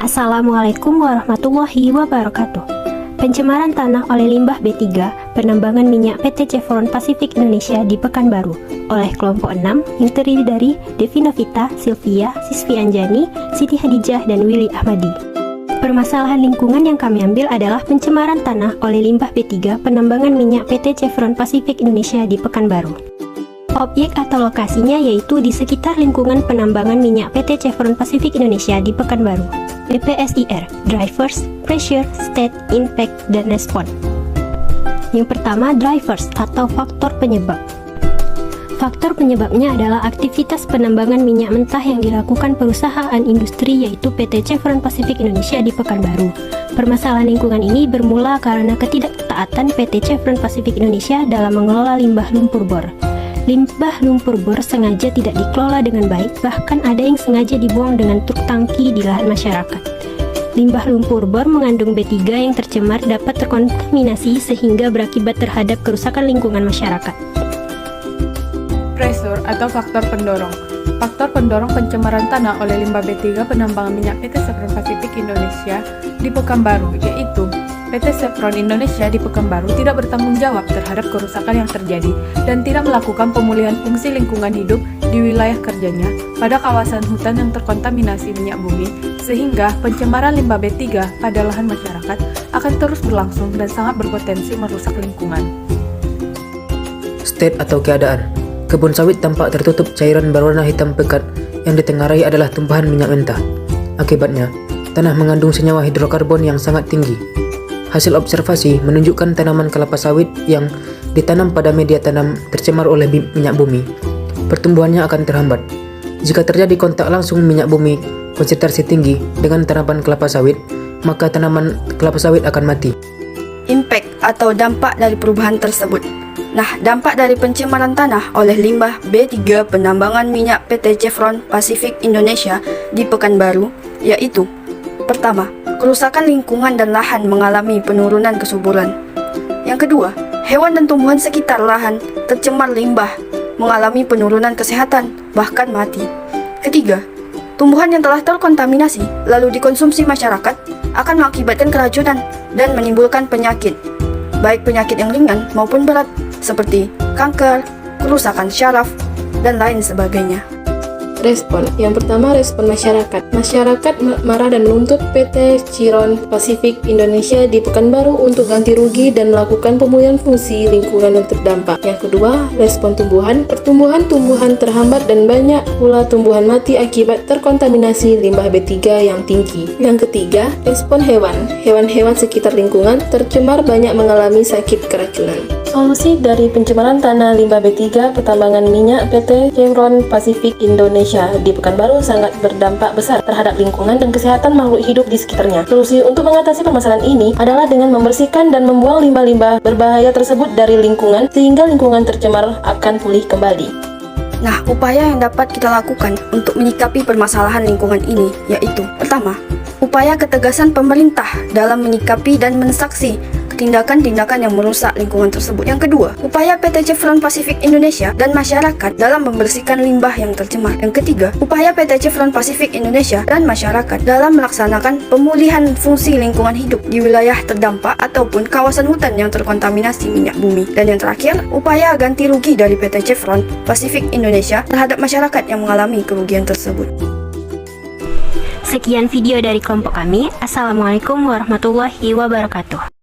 Assalamualaikum warahmatullahi wabarakatuh. Pencemaran tanah oleh limbah B3 penambangan minyak PT Chevron Pacific Indonesia di Pekanbaru oleh kelompok 6 yang terdiri dari Devi Novita, Sylvia, Sisvi Anjani, Siti Hadijah, dan Willy Ahmadi. Permasalahan lingkungan yang kami ambil adalah pencemaran tanah oleh limbah B3 penambangan minyak PT Chevron Pacific Indonesia di Pekanbaru. Objek atau lokasinya yaitu di sekitar lingkungan penambangan minyak PT Chevron Pacific Indonesia di Pekanbaru. DPSIR, Drivers, Pressure, State, Impact, dan Respon. Yang pertama, drivers atau faktor penyebab. Faktor penyebabnya adalah aktivitas penambangan minyak mentah yang dilakukan perusahaan industri yaitu PT Chevron Pacific Indonesia di Pekanbaru. Permasalahan lingkungan ini bermula karena ketidaktaatan PT Chevron Pacific Indonesia dalam mengelola limbah lumpur bor. Limbah lumpur bor sengaja tidak dikelola dengan baik, bahkan ada yang sengaja dibuang dengan truk tangki di lahan masyarakat. Limbah lumpur bor mengandung B3 yang tercemar dapat terkontaminasi sehingga berakibat terhadap kerusakan lingkungan masyarakat. Pressure atau faktor pendorong. Faktor pendorong pencemaran tanah oleh limbah B3 penambangan minyak PT Chevron Pacific Indonesia di Pekanbaru, yaitu PT Chevron Indonesia di Pekanbaru tidak bertanggung jawab terhadap kerusakan yang terjadi dan tidak melakukan pemulihan fungsi lingkungan hidup di wilayah kerjanya pada kawasan hutan yang terkontaminasi minyak bumi, sehingga pencemaran limbah B3 pada lahan masyarakat akan terus berlangsung dan sangat berpotensi merusak lingkungan. State atau keadaan. Kebun sawit tampak tertutup cairan berwarna hitam pekat yang ditengarai adalah tumpahan minyak mentah. Akibatnya, tanah mengandung senyawa hidrokarbon yang sangat tinggi. Hasil observasi menunjukkan tanaman kelapa sawit yang ditanam pada media tanam tercemar oleh minyak bumi. Pertumbuhannya akan terhambat. Jika terjadi kontak langsung minyak bumi konsentrasi tinggi dengan tanaman kelapa sawit, maka tanaman kelapa sawit akan mati. Impact atau dampak dari perubahan tersebut. Nah, dampak dari pencemaran tanah oleh limbah B3 penambangan minyak PT Chevron Pacific Indonesia di Pekanbaru yaitu: pertama, kerusakan lingkungan dan lahan mengalami penurunan kesuburan. Yang kedua, hewan dan tumbuhan sekitar lahan tercemar limbah mengalami penurunan kesehatan, bahkan mati. Ketiga, tumbuhan yang telah terkontaminasi lalu dikonsumsi masyarakat akan mengakibatkan keracunan dan menimbulkan penyakit, baik penyakit yang ringan maupun berat, seperti kanker, kerusakan syaraf, dan lain sebagainya. Respon. Yang pertama, respon masyarakat. Masyarakat marah dan menuntut PT Chevron Pacific Indonesia di Pekanbaru untuk ganti rugi dan melakukan pemulihan fungsi lingkungan yang terdampak. Yang kedua, respon tumbuhan. Pertumbuhan tumbuhan terhambat dan banyak pula tumbuhan mati akibat terkontaminasi limbah B3 yang tinggi. Yang ketiga, respon hewan. Hewan-hewan sekitar lingkungan tercemar banyak mengalami sakit keracunan. Solusi dari pencemaran tanah limbah B3 pertambangan minyak PT Chevron Pacific Indonesia di Pekanbaru sangat berdampak besar terhadap lingkungan dan kesehatan makhluk hidup di sekitarnya. Solusi untuk mengatasi permasalahan ini adalah dengan membersihkan dan membuang limbah-limbah berbahaya tersebut dari lingkungan sehingga lingkungan tercemar akan pulih kembali. Nah, upaya yang dapat kita lakukan untuk menyikapi permasalahan lingkungan ini yaitu: pertama, upaya ketegasan pemerintah dalam menyikapi dan mensaksi tindakan-tindakan yang merusak lingkungan tersebut. Yang kedua, upaya PT Chevron Pacific Indonesia dan masyarakat dalam membersihkan limbah yang tercemar. Yang ketiga, upaya PT Chevron Pacific Indonesia dan masyarakat dalam melaksanakan pemulihan fungsi lingkungan hidup di wilayah terdampak ataupun kawasan hutan yang terkontaminasi minyak bumi. Dan yang terakhir, upaya ganti rugi dari PT Chevron Pacific Indonesia terhadap masyarakat yang mengalami kerugian tersebut. Sekian video dari kelompok kami. Assalamualaikum warahmatullahi wabarakatuh.